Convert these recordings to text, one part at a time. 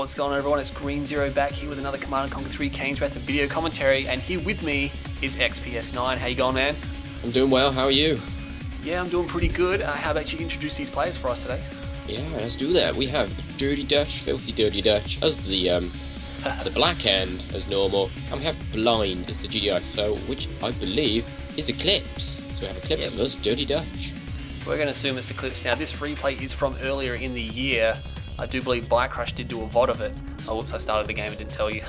What's going on, everyone? It's Green Zero back here with another Command & Conquer 3 Kane's Wrath video commentary, and here with me is XPS9. How you going, man? I'm doing well, how are you? Yeah, I'm doing pretty good. How about you introduce these players for us today? Yeah, let's do that. We have Dirty Dutch, Filthy Dirty Dutch as the Black Hand as normal, and we have Blind as the GDI foe, which I believe is Eclipse. So we have Eclipse and us, Dirty Dutch. We're going to assume it's Eclipse. Now, this replay is from earlier in the year. I do believe Bike Crush did do a VOD of it. Oh, whoops, I started the game and didn't tell you.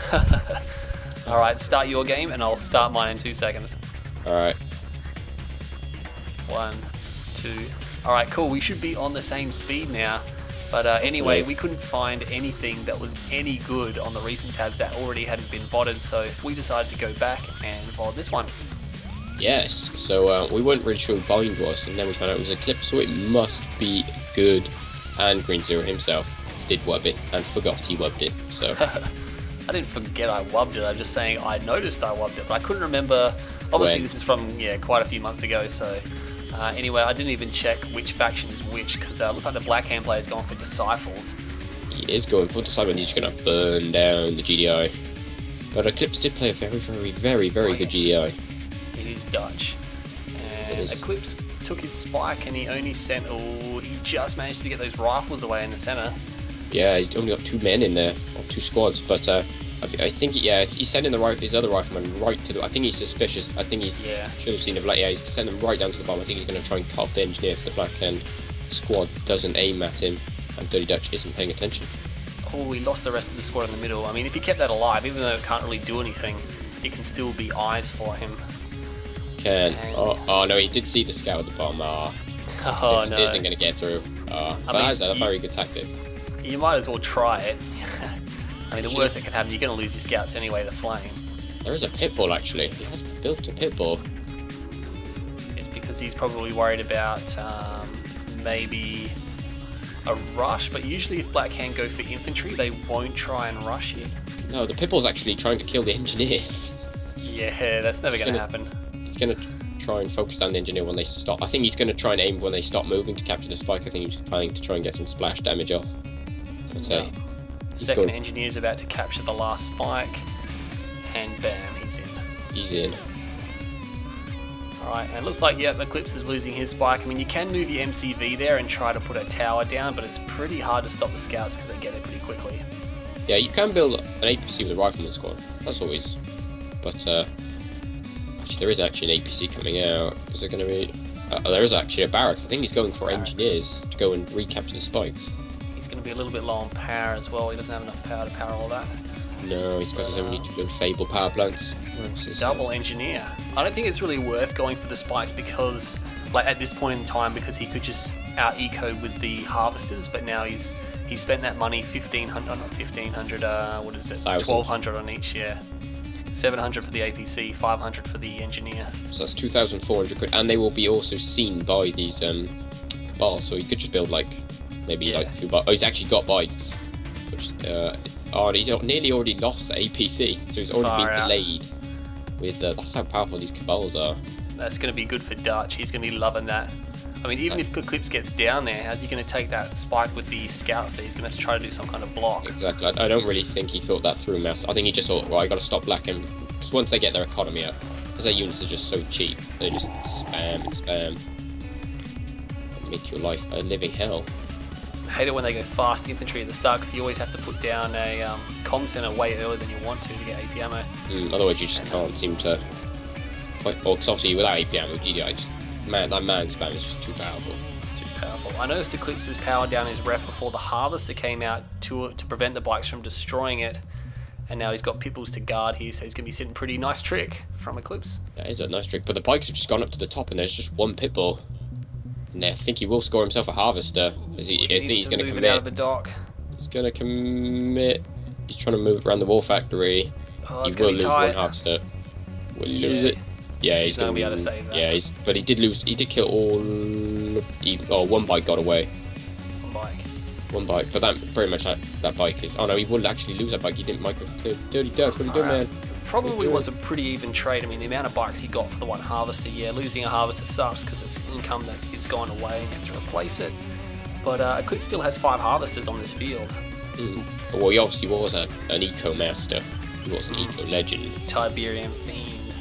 Alright, start your game and I'll start mine in 2 seconds. Alright. 1, 2. Alright, cool. We should be on the same speed now. But anyway, we couldn't find anything that was any good on the recent tabs that already hadn't been VODed, so we decided to go back and VOD this one. Yes, so we weren't really sure who Bind was, and then we found out it was Eclipse, so it must be good. And Green Zero himself did wub it and forgot he wubbed it, so. I didn't forget I wubbed it, I'm just saying I noticed I wubbed it, but I couldn't remember. Obviously this is from, quite a few months ago, so. Anyway, I didn't even check which faction is which, because it looks like the Black Hand player is going for Disciples. He is going for Disciples, and he's going to burn down the GDI. But Eclipse did play a very good GDI. It is Dutch. And Eclipse took his spike and he only sent, he just managed to get those rifles away in the center. Yeah, he's only got 2 men in there, or 2 squads, but I think, he's sending his other rifleman right to the, I think he's suspicious, I think he's, should have seen the Black, he's sending them right down to the bottom. I think he's going to try and cut off the engineer if the Black Hand squad doesn't aim at him, and Dirty Dutch isn't paying attention. Oh, he lost the rest of the squad in the middle. I mean, if he kept that alive, even though it can't really do anything, it can still be eyes for him. Oh no, he did see the scout at the bottom. No. Isn't going to get through. That's a very good tactic. You might as well try it. I mean, the worst that can happen, you're going to lose your scouts anyway, they're flying. There is a pitbull, actually. He has built a pitbull. It's because he's probably worried about maybe a rush, but usually if Black Hand go for infantry, they won't try and rush you. No, the pitbull's actually trying to kill the engineers. Yeah, that's never going to happen. He's going to try and focus down the engineer when they stop. I think he's going to try and aim when they stop moving to capture the spike. I think he's planning to try and get some splash damage off. But, second engineer's about to capture the last spike, and bam, he's in. He's in. Alright, and it looks like, Eclipse is losing his spike. I mean, you can move your MCV there and try to put a tower down, but it's pretty hard to stop the scouts because they get there pretty quickly. Yeah, you can build an APC with a rifleman squad. That's always. But, there is actually an APC coming out. Is there going to be... there is actually a barracks. I think he's going for engineers to go and recapture the spikes. He's going to be a little bit low on power as well. He doesn't have enough power to power all that. No, he's got his own Fable power plants. Double engineer. I don't think it's really worth going for the spikes because, at this point in time, because he could just out-eco with the harvesters, but now he's spent that money, 1,500, not 1,500, what is it, 1,200 on each, 700 for the APC, 500 for the engineer. So that's 2,400 quid, and they will be also seen by these cabals, so he could just build maybe 2 bikes. Oh, he's actually got bikes. Which, he's nearly already lost the APC, so he's already been delayed. With that's how powerful these cabals are. That's going to be good for Dutch. He's going to be loving that. I mean, even if Eclipse gets down there, how's he going to take that spike with the scouts there? He's going to have to try to do some kind of block. Exactly. I don't really think he thought that through, Mass. I think he just thought, well, I got to stop Black Hand. Because once they get their economy up, because their units are just so cheap, they just spam and spam. Make your life a living hell. I hate it when they go fast infantry at the start, because you always have to put down a comm center way earlier than you want to get AP ammo. Otherwise you just can't seem to... Because obviously without AP ammo, GDI that man spam is just too powerful. Too powerful. I noticed Eclipse's power down his ref before the harvester came out to prevent the bikes from destroying it. And now he's got pitbulls to guard here, so he's going to be sitting pretty nice trick from Eclipse. That is a nice trick, but the bikes have just gone up to the top and there's just 1 pitbull. And I think he will score himself a harvester. I think he's going to commit. Out of the dock. He's going to commit. He's trying to move around the war factory. Oh, he will lose 1 harvester. Will he lose it? Yeah, he's going to be able to save that. Yeah, but he did lose. He did kill all. 1 bike got away. 1 bike. 1 bike, but that pretty much that bike is. Oh no, he would actually lose that bike. He didn't micro clear. Dirty Dutch, what are you doing, man? Probably was a pretty even trade. I mean, the amount of bikes he got for the 1 harvester, losing a harvester sucks because it's income that is gone away and you have to replace it. But Eclipse still has 5 harvesters on this field. Well, he obviously was an eco master. He was an eco legend. Tiberium fiend.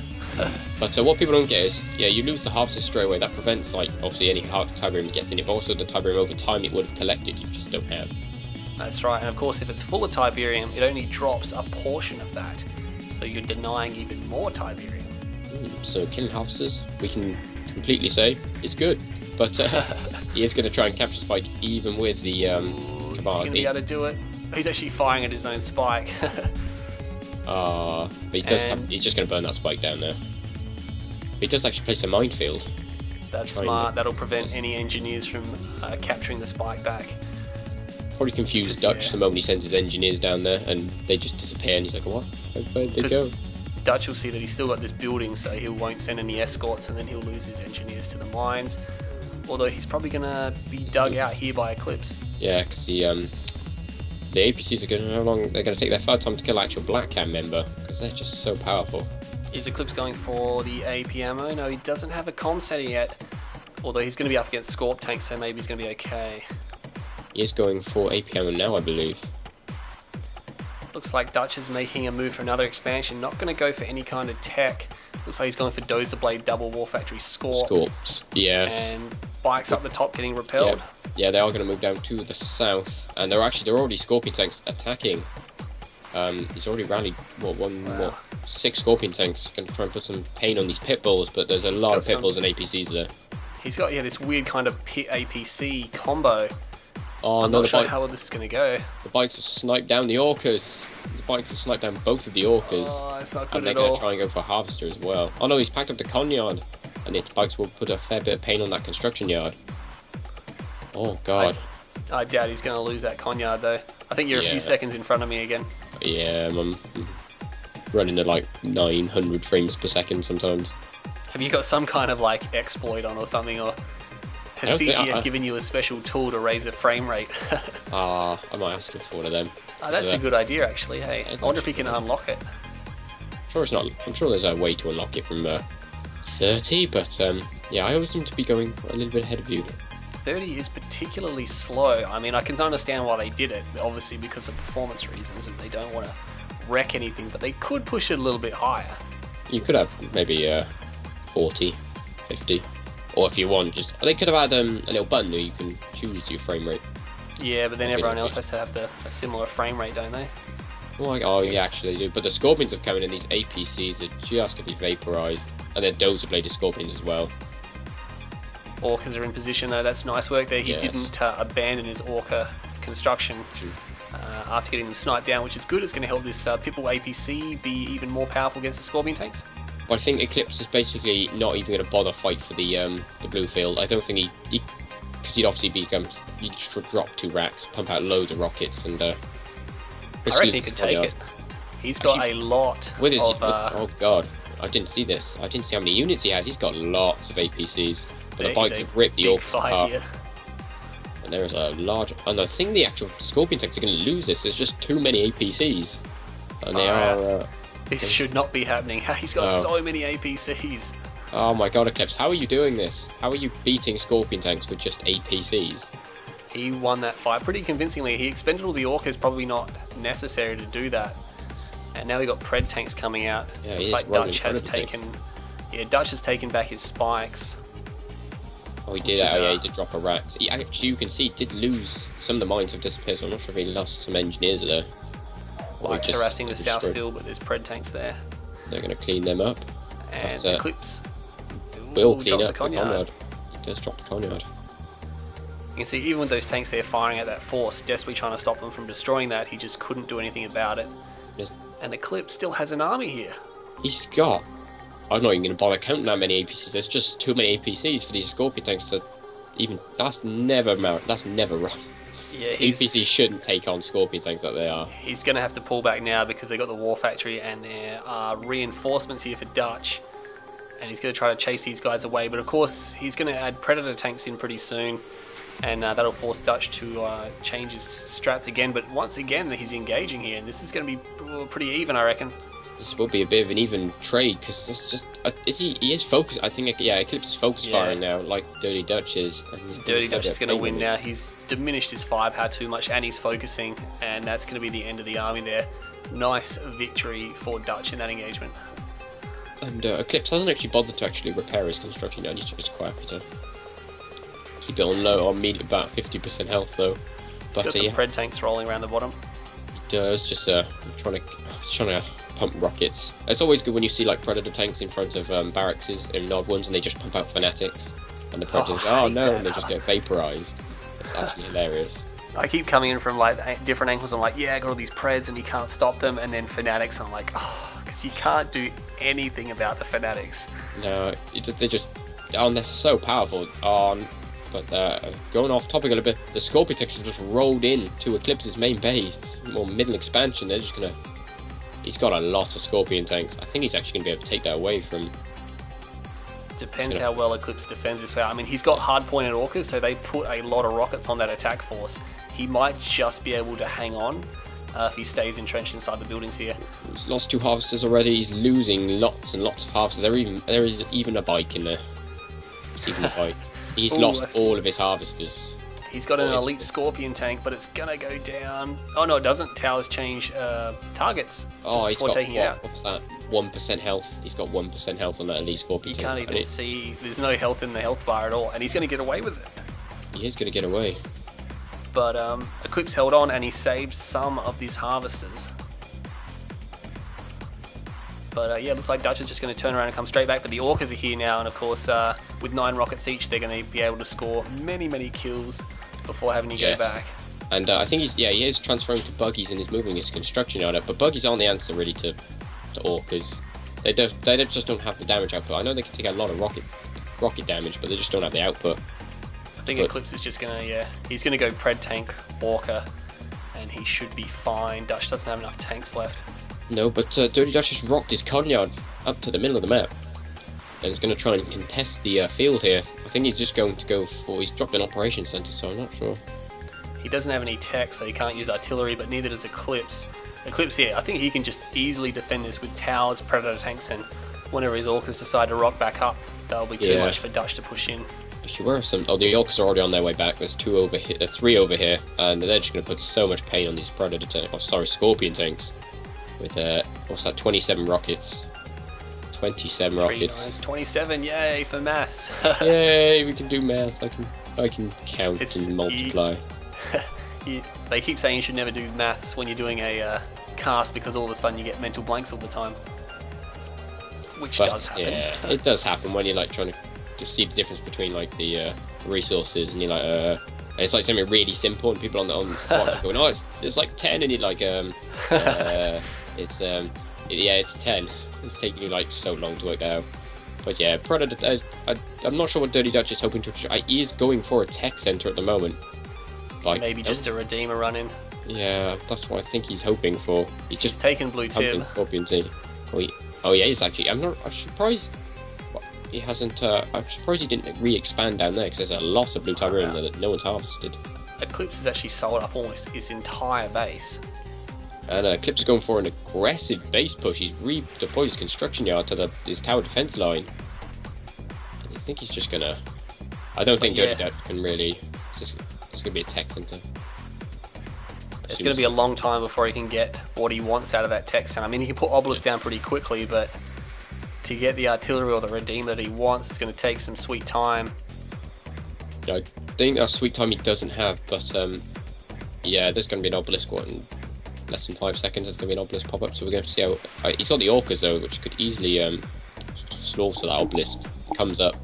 But what people don't get is, yeah, you lose the harvester straight away. That prevents, like, obviously any Tiberium getting it, but also the Tiberium over time it would have collected, you just don't have. That's right, and of course if it's full of Tiberium, it only drops a portion of that. So you're denying even more Tiberium. So killing harvesters, we can completely say, is good. But he is going to try and capture Spike even with the command. Is he going to be able to do it? He's actually firing at his own Spike. But he does. He's just going to burn that Spike down there. He does actually place a minefield. That's smart. That'll prevent any engineers from capturing the Spike back. Probably confuse Dutch the moment he sends his engineers down there, and they just disappear. And he's like, "What? Where'd they go?" Dutch will see that he's still got this building, so he won't send any escorts, and then he'll lose his engineers to the mines. Although he's probably going to be dug out here by Eclipse. Yeah, because the APCs are going to they're going to take their third time to kill actual Black Cam member because they're just so powerful. Is Eclipse going for the AP ammo? No, he doesn't have a comm center yet. Although he's going to be up against Scorp tanks, so maybe he's going to be okay. He is going for AP ammo now, I believe. Looks like Dutch is making a move for another expansion. Not going to go for any kind of tech. Looks like he's going for Dozer Blade Double War Factory Scorp. Scorps, yes. And Bikes up the top getting repelled. Yeah, they are going to move down to the south, and they're already Scorpion tanks attacking. He's already rallied what 6 Scorpion tanks. Going to try and put some pain on these pit bulls, but there's a lot of pit bulls and APCs there. He's got this weird kind of pit APC combo. Oh, I'm not sure how well this is going to go. The bikes have sniped down the orcas. The bikes have sniped down both of the orcas. Oh, it's not good at all. And they're going to try and go for Harvester as well. Oh no, he's packed up the Conyard. And the bikes will put a fair bit of pain on that construction yard. Oh god. I doubt he's going to lose that Conyard though. I think you're a few seconds in front of me again. Yeah, I'm running at like 900 frames per second sometimes. Have you got some kind of like exploit on or something, or has CGF given you a special tool to raise the frame rate? I might ask him for one of them. That's a good idea actually, hey. I wonder if he can unlock it. I'm sure there's a way to unlock it from 30, but yeah, I always seem to be going a little bit ahead of you. 30 is particularly slow. I mean, I can understand why they did it, obviously because of performance reasons, and they don't want to wreck anything, but they could push it a little bit higher. You could have maybe 40, 50, or if you want, they could have had a little button where you can choose your frame rate. Yeah, but then everyone else has to have a similar frame rate, don't they? Oh yeah, actually they do. But the Scorpions have come in, and these APCs are just going to be vaporized. And then Dozer Bladed Scorpions as well. Orcas are in position though, that's nice work there. He didn't abandon his Orca construction after getting them sniped down, which is good. It's going to help this Pitbull APC be even more powerful against the Scorpion tanks. But I think Eclipse is basically not even going to bother fight for the blue field. I don't think because he'd obviously he'd drop 2 racks, pump out loads of rockets, and I reckon he could take it. He's got a lot of... oh god. I didn't see this. I didn't see how many units he has. He's got lots of APCs. But the bikes have ripped the orcs apart. And there is a large... And I think the actual Scorpion tanks are going to lose this. There's just too many APCs. And they are... this should not be happening. He's got so many APCs. Oh my god, Eclipse. How are you doing this? How are you beating Scorpion tanks with just APCs? He won that fight pretty convincingly. He expended all the orcas. Probably not necessary to do that. And now we got Pred tanks coming out. Yeah, looks like Dutch has taken... Yeah, Dutch has taken back his spikes. Oh, he did. He did drop a rack. Actually, you can see he did lose... Some of the mines have disappeared, so I'm not sure if he lost some engineers there. Bikes harassing the south field, but there's Pred tanks there. They're going to clean them up. And Eclipse will clean up the Conyard. He does drop the Conyard. You can see, even with those tanks there firing at that force, desperately trying to stop them from destroying that, he just couldn't do anything about it. And Eclipse still has an army here. He's got... I'm not even going to bother counting that many APCs. There's just too many APCs for these Scorpion tanks to even... That's never wrong. Yeah, APCs shouldn't take on Scorpion tanks like they are. He's going to have to pull back now because they've got the War Factory and there are reinforcements here for Dutch. And he's going to try to chase these guys away. But of course, he's going to add Predator tanks in pretty soon. And that'll force Dutch to change his strats again. But once again, he's engaging here. And this is going to be pretty even, I reckon. This will be a bit of an even trade, because it's just... he is focused, I think, yeah, Eclipse is focus firing now, like Dirty Dutch is. Dirty Dutch is going to win now. He's diminished his firepower too much, and he's focusing, and that's going to be the end of the army there. Nice victory for Dutch in that engagement. And Eclipse hasn't actually bothered to actually repair his construction yet. He's just quite happy to keep it on low, on about 50% health though. But he's got some pred tanks rolling around the bottom. He does, just trying to pump rockets. It's always good when you see like Predator tanks in front of barracks in odd ones, and they just pump out fanatics, and the Predators and they just get vaporized. It's actually hilarious. I keep coming in from like different angles. I'm like, yeah, I got all these preds and you can't stop them, and then fanatics. I'm like, oh, because you can't do anything about the fanatics. No, they're so powerful. But going off topic a little bit, the Scorpion tanks have just rolled in to Eclipse's main base, more middle expansion. They're just gonna. He's got a lot of Scorpion tanks. I think he's actually gonna be able to take that away from. Depends how well Eclipse defends this way. I mean, he's got hard-pointed orcas, so they put a lot of rockets on that attack force. He might just be able to hang on if he stays entrenched inside the buildings here. He's lost 2 harvesters already. He's losing lots and lots of harvesters. There is even a bike in there. There's even a bike. He's lost all of his harvesters. He's got an elite Scorpion tank, but it's gonna go down. Oh no, it doesn't. Towers change targets he's got taking it out. What's that? 1% health. He's got 1% health on that elite Scorpion tank. You can't even see. There's no health in the health bar at all, and he's gonna get away with it. He is gonna get away. But Eclipse held on, and he saved some of these harvesters. But yeah, looks like Dutch is just going to turn around and come straight back. But the Orcas are here now, and of course, with 9 rockets each, they're going to be able to score many, many kills before having to go back. And I think he is transferring to buggies and is moving his construction yard up. But buggies aren't the answer really to Orcas. They just don't have the damage output. I know they can take a lot of rocket damage, but they just don't have the output. I think Eclipse is just going to, he's going to go Pred Tank Orca, and he should be fine. Dutch doesn't have enough tanks left. No, but Dirty Dutch has rocked his con yard up to the middle of the map. And he's going to try and contest the field here. I think he's just going to go for... He's dropped an operation centre, so I'm not sure. He doesn't have any tech, so he can't use artillery, but neither does Eclipse. Eclipse, I think he can just easily defend this with towers, Predator tanks, and whenever his Orcas decide to rock back up, that'll be too much for Dutch to push in. Where are some? Oh, the Orcas are already on their way back. There's 2 over here, 3 over here, and they're just going to put so much pain on these Predator tanks. Oh, sorry, Scorpion tanks. With what's that? 27 rockets. 27 rockets. Nice. 27, yay for maths. Yay, we can do math. I can count and multiply. They keep saying you should never do maths when you're doing a cast, because all of a sudden you get mental blanks all the time. Which does happen. Yeah, it does happen when you're like trying to see the difference between like the resources, and you're like it's like something really simple, and people on watch going, oh, it's like 10, and you're like it's 10. It's taking you like so long to work out. But yeah, Predator. I'm not sure what Dirty Dutch is hoping to. He is going for a tech center at the moment. Like, maybe just a Redeemer run in. Yeah, that's what I think he's hoping for. He's taken Blue Tib. Scorpion T. Oh yeah, he's actually. I'm surprised. He hasn't. I'm surprised he didn't re-expand down there, because there's a lot of Blue Tiberium there that no one's harvested. Eclipse has actually sold up almost his entire base. And Eclipse is going for an aggressive base push. He's redeployed his construction yard to his tower defense line. I think he's just gonna. I don't think Dirty Dutch can really. It's gonna be a tech center. It's gonna be a long time before he can get what he wants out of that tech center. I mean, he can put Obelisk down pretty quickly, but to get the artillery or the Redeemer that he wants, it's gonna take some sweet time. I think that's sweet time he doesn't have, but yeah, there's gonna be an Obelisk in less than 5 seconds. There's gonna be an Obelisk pop up, so we're going to see how. He's got the Orcas though, which could easily slaughter that Obelisk. Comes up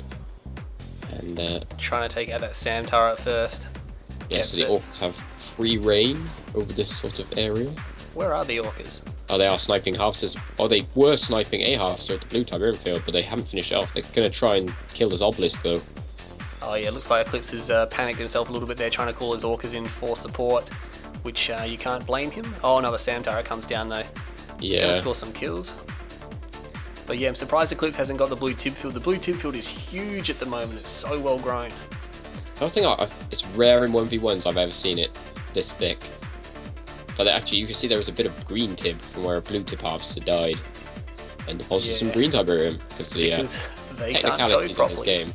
and trying to take out that SAM turret first. Yeah, so the Orcas have free reign over this sort of area. Where are the Orcas? Oh, they are sniping harvesters. Oh, they were sniping a harvester at the Blue Tiberium field, but they haven't finished it off. They're going to try and kill this Obelisk though. Oh yeah, looks like Eclipse has panicked himself a little bit there, trying to call his Orcas in for support, which you can't blame him. Oh, another SAM turret comes down though. Yeah. Gonna score some kills. But yeah, I'm surprised Eclipse hasn't got the Blue Tib field. The Blue Tib field is huge at the moment. It's so well grown. I don't think it's rare in 1v1s I've ever seen it this thick. But actually, you can see there was a bit of green tib from where a blue tib harvester died. and deposit some green Tiberium because the they can't go technicalities of properly. this game.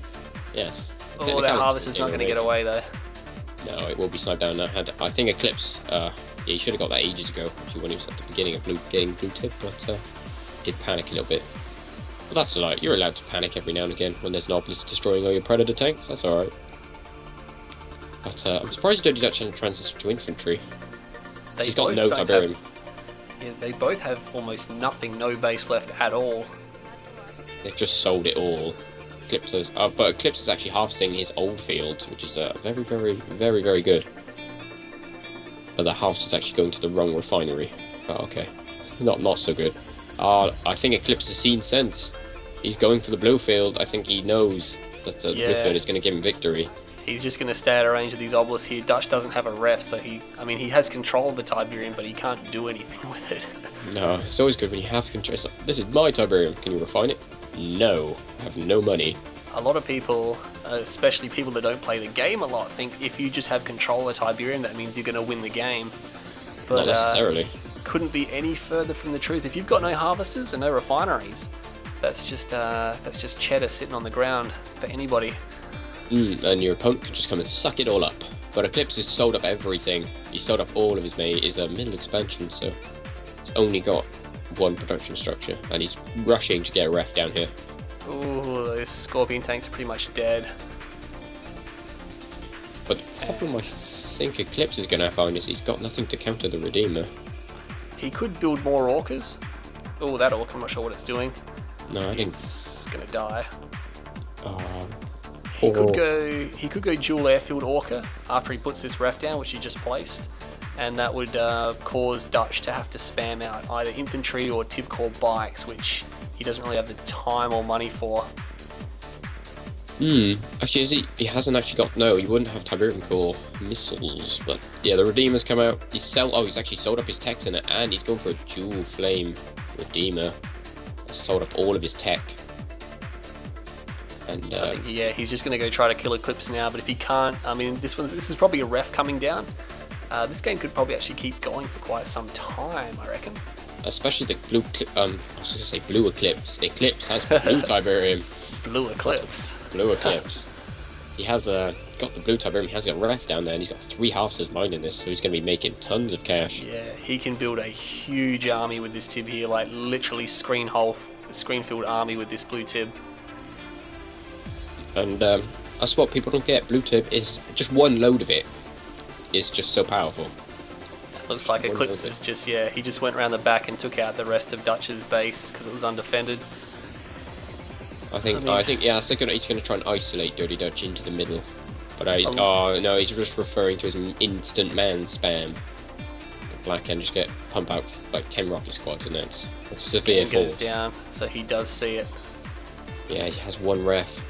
Yes. Oh, that harvester's not going to get away though. No, it will be sniped down. I think Eclipse. Yeah, he should have got that ages ago, actually, when he was at the beginning of getting blue tip, but did panic a little bit. But that's alright. You're allowed to panic every now and again when there's an obelisk destroying all your predator tanks. That's alright. But I'm surprised Dirty Dutch hasn't transitioned to infantry. He's got no Tiberium. Yeah, they both have almost nothing, no base left at all. They've just sold it all. Eclipse has, but Eclipse is actually harvesting his old field, which is very good. But the house is actually going to the wrong refinery. Oh, okay, not so good. I think Eclipse has seen sense. He's going for the blue field. I think he knows that the blue field is going to give him victory. He's just going to stay out of range of these obelisks here. Dutch doesn't have a ref, so he has control of the Tiberium, but he can't do anything with it. No, it's always good when you have control. This is my Tiberium. Can you refine it? No, I have no money. A lot of people, especially people that don't play the game a lot, think if you just have control of Tiberium, that means you're going to win the game. But, not necessarily. Couldn't be any further from the truth. If you've got no harvesters and no refineries, that's just cheddar sitting on the ground for anybody. And your opponent could just come and suck it all up. But Eclipse has sold up everything. He sold up all of his middle expansion, so he's only got one production structure, and he's rushing to get a ref down here. Ooh, those Scorpion tanks are pretty much dead. But the problem I think Eclipse is going to find is he's got nothing to counter the Redeemer. He could build more Orcas. Oh, that Orc, I'm not sure what it's doing. No, I think it's going to die. He could go dual airfield Orca after he puts this ref down, which he just placed, and that would cause Dutch to have to spam out either infantry or Tib Corps bikes, which he doesn't really have the time or money for. Actually, he hasn't actually got. No, he wouldn't have Tiberium Corps missiles, but yeah, the Redeemer's come out. He's actually sold up his techs in it, and he's going for a dual flame Redeemer. Sold up all of his tech. And I think, he's just going to go try to kill Eclipse now, but if he can't, I mean, this is probably a ref coming down. This game could probably actually keep going for quite some time, I reckon. Especially the blue, I was going to say blue Eclipse. Eclipse has blue Tiberium. Blue Eclipse. Blue Eclipse. He has got the blue Tiberium, he has got ref down there, and he's got 3 halves mining this, so he's going to be making tons of cash. Yeah, he can build a huge army with this Tib here, like literally screen-filled army with this blue Tib. And that's what people don't get. Blue tip is just one load of it is just so powerful. Looks like Eclipse is just, he just went around the back and took out the rest of Dutch's base because it was undefended. I think he's going to try and isolate Dirty Dutch into the middle. But no, he's just referring to his instant man spam. The Black can just pump out like 10 rocket squads, and that's a severe force. Down, so he does see it. Yeah, he has one ref.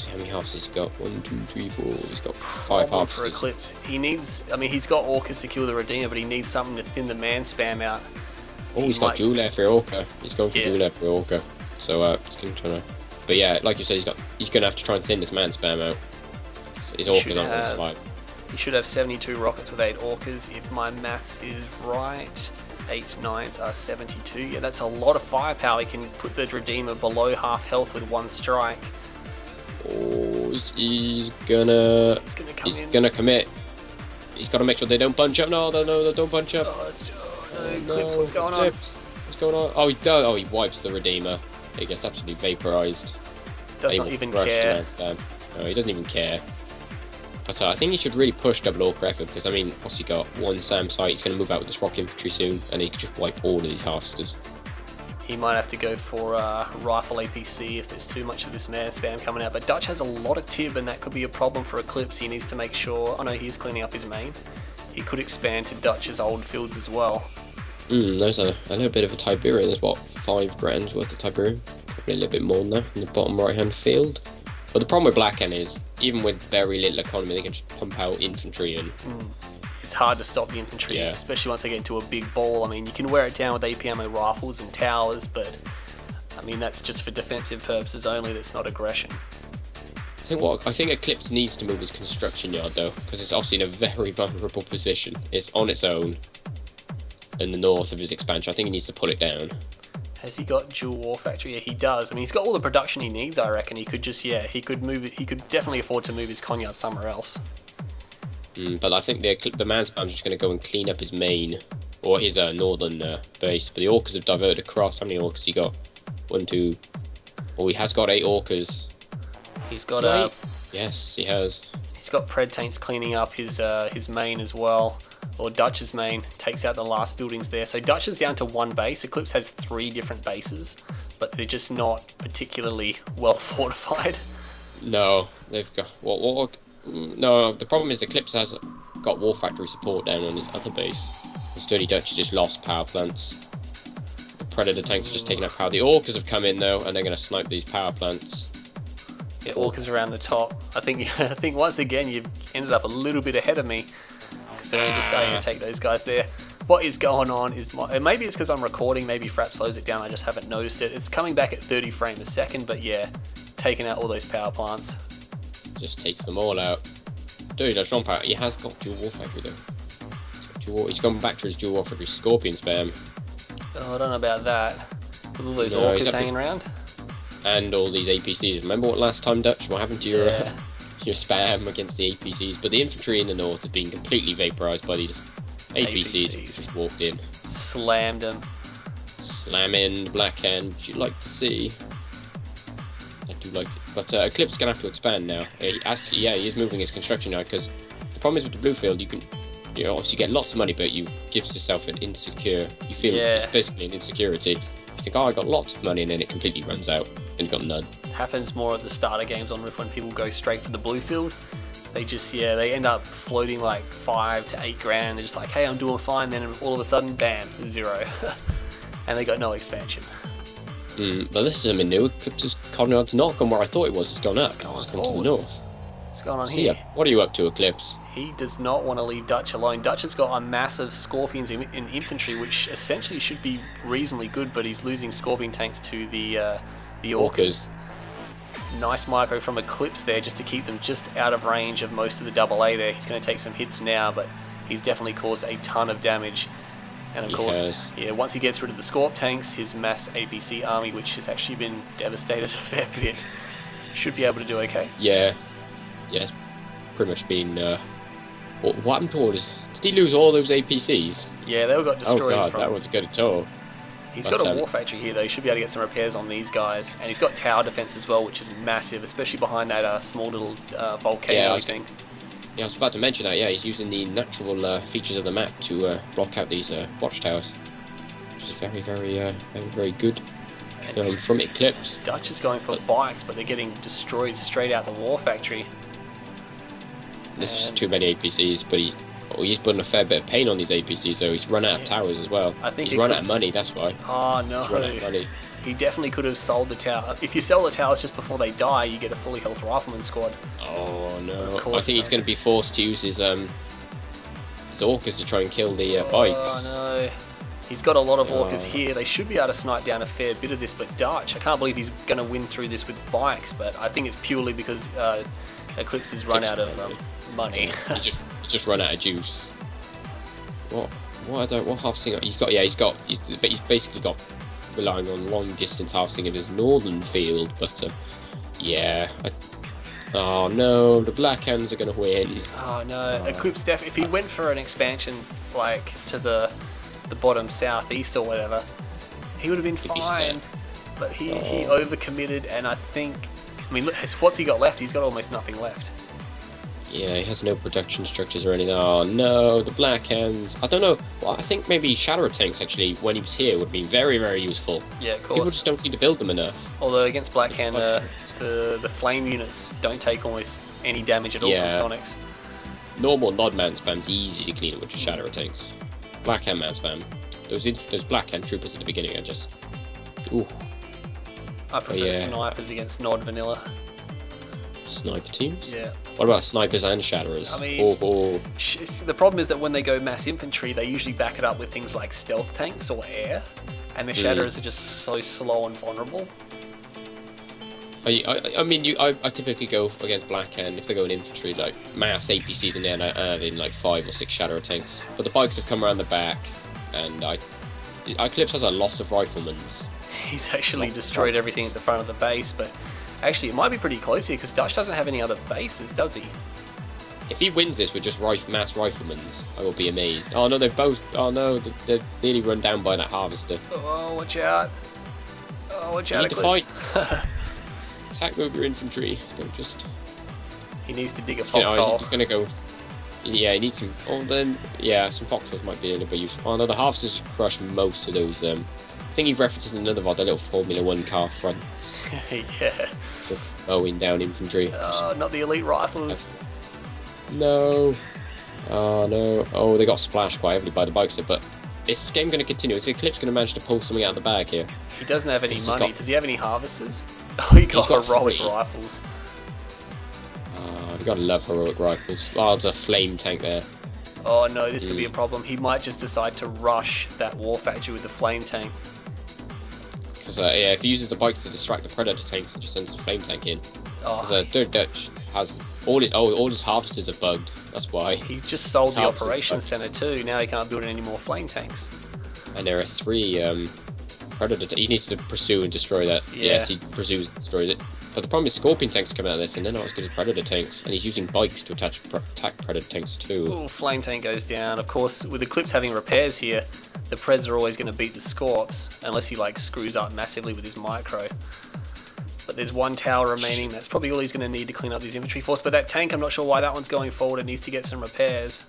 How many halves has he got? 1, 2, 3, 4. He's got 5 halves. For Eclipse, he's got Orcas to kill the Redeemer, but he needs something to thin the man spam out. Oh, he's got dual air for Orca. He's going for dual air for Orca. So it's going to try to. But yeah, like you said, he's going to have to try and thin this man spam out. His Orca's not going to survive. He should have 72 rockets with 8 Orcas, if my maths is right. 8 9s are 72. Yeah, that's a lot of firepower. He can put the Redeemer below half health with 1 strike. Oh, he's gonna commit. He's got to make sure they don't bunch up. No, they don't bunch up. Eclipse, what's going on? What's going on? Oh, he does. Oh, he wipes the Redeemer. He gets absolutely vaporized. Does not even care. No, he doesn't even care. But I think he should really push double Orc effort, because I mean, what's he got? 1 SAM site. He's going to move out with this rock infantry soon, and he can just wipe all of these harvesters. He might have to go for rifle APC if there's too much of this man spam coming out. But Dutch has a lot of Tib, and that could be a problem for Eclipse. He needs to make sure. I know he's cleaning up his main. He could expand to Dutch's old fields as well. There's a little bit of a Tiberium. There's what, 5 grand's worth of Tiberium. Probably a little bit more than that in the bottom right hand field. But the problem with Black Hand is, even with very little economy, they can just pump out infantry and. It's hard to stop the infantry, especially once they get into a big ball. I mean, you can wear it down with APMO rifles and towers, but I mean, that's just for defensive purposes only. That's not aggression. I think Eclipse needs to move his construction yard though, because it's obviously in a very vulnerable position. It's on its own in the north of his expansion. I think he needs to pull it down. Has he got dual war factory? Yeah, he does. I mean, he's got all the production he needs, I reckon. He could just, yeah, he could move it. He could definitely afford to move his Conyard somewhere else. But I think the man spam's just going to go and clean up his main, or his northern base. But the orcas have diverted across. How many orcas he got? 1, 2. Oh, he has got 8 orcas. He's got Yes, he has. He's got Pred Taints cleaning up his main as well. Or Dutch's main, takes out the last buildings there. So Dutch is down to 1 base. Eclipse has 3 different bases, but they're just not particularly well fortified. No, they've got no. The problem is Eclipse has got war factory support down on his other base. The Sturdy Dutch has just lost power plants. The Predator tanks are just taking out power. The Orcas have come in though, and they're going to snipe these power plants. Yeah, Orcas around the top. I think once again you've ended up a little bit ahead of me. They're only just starting to take those guys there. What is going on is maybe it's because I'm recording, maybe Frap slows it down, I just haven't noticed it. It's coming back at 30 frames a second, but yeah, taking out all those power plants. Just takes them all out. Dude, that's wrong power. He has got dual war factory though. He's gone back to his dual war factory Scorpion spam. Oh, I don't know about that. With all those orcas hanging around. And all these APCs. Remember what last time, Dutch? What happened to your... your spam against the APCs, but the infantry in the north have been completely vaporized by these APCs. Just walked in, slammed them, slamming the black hand, which you'd like to see. I do like to, but Eclipse is gonna have to expand now. He is moving his construction now because the problem is with the blue field, you obviously get lots of money, but you gives yourself an insecure. You feel it's basically an insecurity. You think, oh, I got lots of money, and then it completely runs out, and you got none. Happens more at the starter games on Rift when people go straight for the blue field. They just, they end up floating like 5 to 8 grand. They're just like, hey, I'm doing fine. Then all of a sudden, bam, 0. And they got no expansion. But this is something new. Eclipse's Conyard's not gone where I thought it was. It's gone up. It's gone to the north. What's going on here? What are you up to, Eclipse? He does not want to leave Dutch alone. Dutch has got a massive Scorpions in infantry, which essentially should be reasonably good, but he's losing Scorpion tanks to the Orcas. Nice micro from Eclipse there just to keep them just out of range of most of the AA there. He's going to take some hits now, but he's definitely caused a ton of damage. And of course, once he gets rid of the Scorp tanks, his mass APC army, which has actually been devastated a fair bit, should be able to do okay. Yeah, it's pretty much been... what happened to all this? Did he lose all those APCs? Yeah, they all got destroyed. Oh god, that wasn't good at all. He's got a war factory here though, he should be able to get some repairs on these guys. And he's got tower defense as well, which is massive, especially behind that small little volcano thing. Yeah, I was about to mention that, he's using the natural features of the map to block out these watchtowers. Which is very, very good. From Eclipse. Dutch is going for bikes, but they're getting destroyed straight out the war factory. There's just too many APCs, but he's putting a fair bit of pain on these APCs, so he's run out of towers as well. I think he's run out of money, that's why. Oh no. He's run out of money. He definitely could have sold the tower. If you sell the towers just before they die, you get a fully health rifleman squad. Oh no. I think he's going to be forced to use his orcas to try and kill the bikes. Oh no. He's got a lot of orcas here. They should be able to snipe down a fair bit of this, but Dutch, I can't believe he's going to win through this with bikes, but I think it's purely because Eclipse has run out of money. He's just run out of juice. What harvesting? He's basically got relying on long distance harvesting of his northern field, but oh no, the Black Hands are going to win. Oh no, Eclipse if he went for an expansion like to the bottom southeast or whatever, he would have been fine. But he overcommitted, and I mean, look, what's he got left? He's got almost nothing left. Yeah, he has no production structures or anything. Oh no, the Black Hands. I don't know. Well, I think maybe Shadow tanks actually, when he was here, would be very, very useful. Yeah, of course. People just don't seem to build them enough. Although against Black Hand, the flame units don't take almost any damage at all from Sonics. Normal Nod man spam's easy to clean up with just Shadow tanks. Black Hand man spam. Those Black Hand troopers at the beginning are just... Ooh. I prefer snipers against Nod vanilla. Sniper teams? Yeah. What about snipers and shadowers? I mean, the problem is that when they go mass infantry, they usually back it up with things like stealth tanks or air, and the shadowers are just so slow and vulnerable. I typically go against Black Hand if they go in infantry, like mass APCs, and then I add in like 5 or 6 shadow tanks. But the bikes have come around the back, and Eclipse has a lot of riflemen. He's actually destroyed everything at the front of the base, but actually it might be pretty close here because Dutch doesn't have any other bases, does he? If he wins this with just mass riflemen, I will be amazed. Oh no, they're both. Oh no, they're nearly run down by that harvester. Oh, watch out! Oh, watch out! You need to fight. Attack move your infantry. Don't just. He needs to dig a foxhole. He's gonna go. Yeah, he needs some. Oh, then yeah, some foxholes might be a little bit useful. Oh no, the harvesters crush most of those. I think he references in another VOD, the little Formula 1 car fronts. Yeah. Just mowing down infantry. Oh, not the elite rifles. No. Oh no. Oh, they got splashed quite heavily by the bikes there, but is this game going to continue? Is Eclipse going to manage to pull something out of the bag here? He doesn't have any money. Does he have any harvesters? Oh, he got heroic rifles. You gotta love heroic rifles. Oh, there's a flame tank there. Oh no, this could be a problem. He might just decide to rush that war factory with the flame tank. Because yeah, if he uses the bikes to distract the predator tanks, and just sends the flame tank in. Because Dutch has all his harvesters are bugged. That's why. He just sold the operations center too. Now he can't build any more flame tanks. And there are 3 predator. He needs to pursue and destroy that. Yeah. Yes, he pursues and destroys it. But the problem is Scorpion tanks come out of this, and they're not as good as Predator tanks, and he's using bikes to attack Predator tanks too. Ooh, flame tank goes down. Of course, with Eclipse having repairs here, the Preds are always going to beat the Scorps, unless he like screws up massively with his micro. But there's 1 tower remaining. That's probably all he's going to need to clean up his infantry force. But that tank, I'm not sure why that one's going forward. It needs to get some repairs.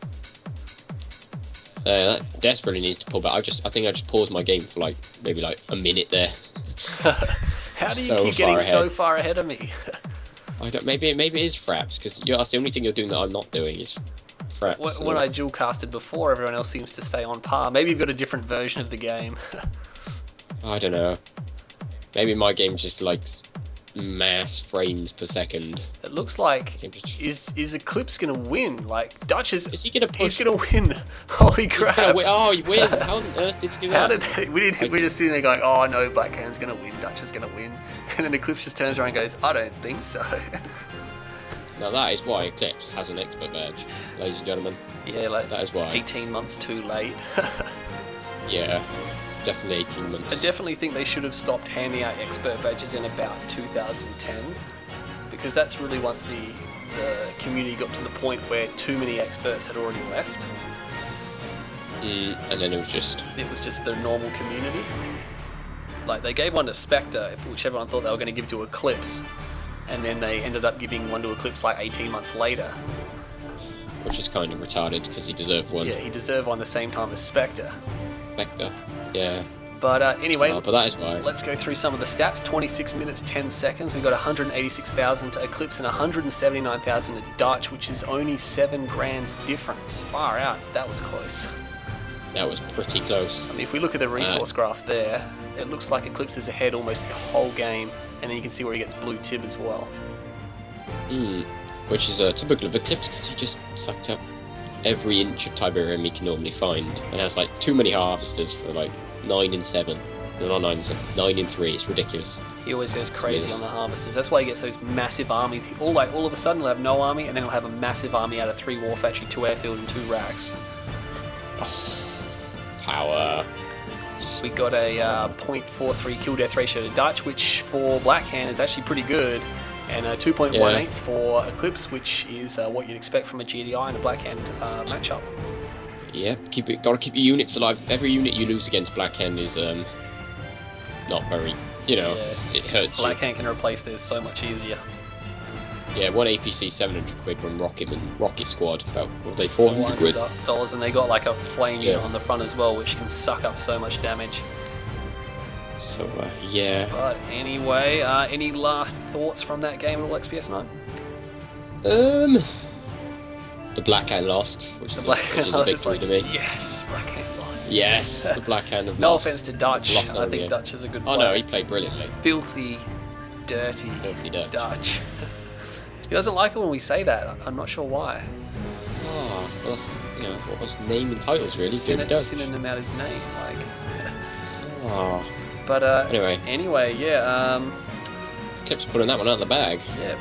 That desperately needs to pull back. I think I just paused my game for maybe a minute there. How do you keep getting so far ahead of me? I don't. Maybe it is fraps, because that's the only thing you're doing that I'm not doing is fraps. When I dual casted before, everyone else seems to stay on par. Maybe you've got a different version of the game. I don't know. Maybe my game just likes mass frames per second. It looks like is Eclipse gonna win? Like Dutch is he gonna push? He's gonna win. Holy crap! Oh, he wins! How on earth did he do that? How did they? We're just sitting there going, oh no, Black Cane's gonna win. Dutch is gonna win. And then Eclipse just turns around and goes, I don't think so. Now that is why Eclipse has an expert badge, ladies and gentlemen. Yeah, like that is why. 18 months too late. Yeah. Definitely 18 months. I definitely think they should have stopped handing out expert badges in about 2010, because that's really once the community got to the point where too many experts had already left. And then it was just the normal community. Like they gave one to Spectre, which everyone thought they were going to give to Eclipse, and then they ended up giving one to Eclipse like 18 months later. Which is kind of retarded because he deserved one. Yeah, he deserved one the same time as Spectre. Spectre. Yeah. But anyway, but that is why. Let's go through some of the stats. 26 minutes, 10 seconds. We got 186,000 to Eclipse and 179,000 to Dutch, which is only 7 grand's difference. Far out. That was close. That was pretty close. I mean, if we look at the resource graph there, it looks like Eclipse is ahead almost the whole game, and then you can see where he gets blue tib as well. Which is typical of Eclipse because he just sucked up every inch of Tiberium he can normally find, and has like too many harvesters for like 9 and 7. No, not 9 and 7. 9 and 3. It's ridiculous. He always goes crazy on the harvesters. That's why he gets those massive armies. All of a sudden he'll have no army, and then he'll have a massive army out of 3 war factory, 2 airfield, and 2 racks. Oh, power. We got a 0.43 kill death ratio to Dutch, which for Blackhand is actually pretty good, and a 2.18 for Eclipse, which is what you'd expect from a GDI and a Blackhand matchup. Yeah, gotta keep your units alive. Every unit you lose against Blackhand is not very, it hurts. Blackhand can replace this so much easier. Yeah, one APC 700 quid from Rocket Squad. About what are they, 400 quid? $400, and they got like a flame unit on the front as well, which can suck up so much damage. So yeah. But anyway, any last thoughts from that game at all, XPS9? The Blackhand lost, which is a victory to me. Yes, Blackhand lost. Yes, the Blackhand have no lost. No offense to Dutch. I think Dutch is a good player. Oh no, he played brilliantly. Filthy, dirty Dutch. He doesn't like it when we say that. I'm not sure why. Oh, well, that's, what was name and titles really? Sinning them out his name, like. Oh. But anyway, yeah. Keeps pulling that one out of the bag. Yeah,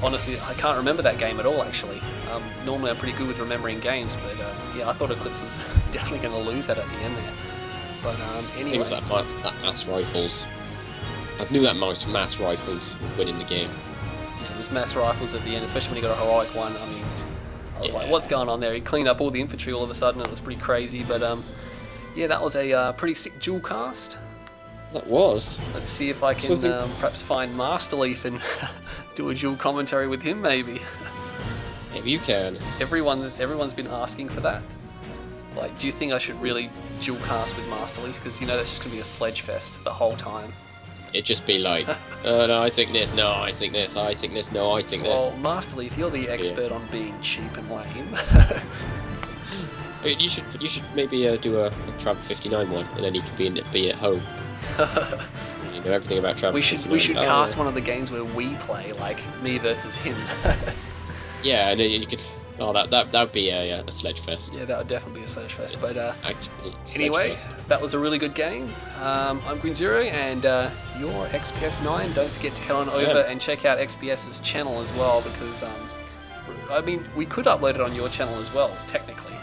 honestly, I can't remember that game at all, actually. Normally I'm pretty good with remembering games, but yeah, I thought Eclipse was definitely going to lose that at the end there. But I think anyway. it was that mass rifles. I knew that mass rifles were winning the game. Yeah, there's mass rifles at the end, especially when you got a heroic one. I mean, I was like, what's going on there? He cleaned up all the infantry all of a sudden. It was pretty crazy. But yeah, that was a pretty sick dual cast. That was. Let's see if I can perhaps find Masterleaf and do a dual commentary with him, maybe. Maybe you can. Everyone's been asking for that. Like, do you think I should really dual cast with Masterleaf? Because, you know, that's just going to be a sledge fest the whole time. It'd just be like, no, I think this, no, I think this, I think this, no, I think this. Well, Masterleaf, you're the expert on being cheap and lame. You should maybe do a Trav 59 one, and then he could be at home. You know everything about Trav. We should cast one of the games where we play, like me versus him. Yeah, and then you could. Oh, that would be a sledge fest. Yeah, that would definitely be a sledge fest. But actually, anyway, that was a really good game. I'm Green Zero, and you're XPS9. Don't forget to head on over and check out XPS's channel as well, because I mean, we could upload it on your channel as well, technically.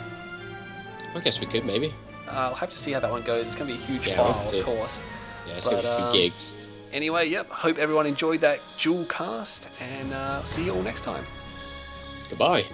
I guess we could maybe. I'll have to see how that one goes. It's going to be a huge file, of course. Yeah, it's going to be a few gigs. Anyway, yep. Hope everyone enjoyed that dual cast, and see you all next time. Goodbye.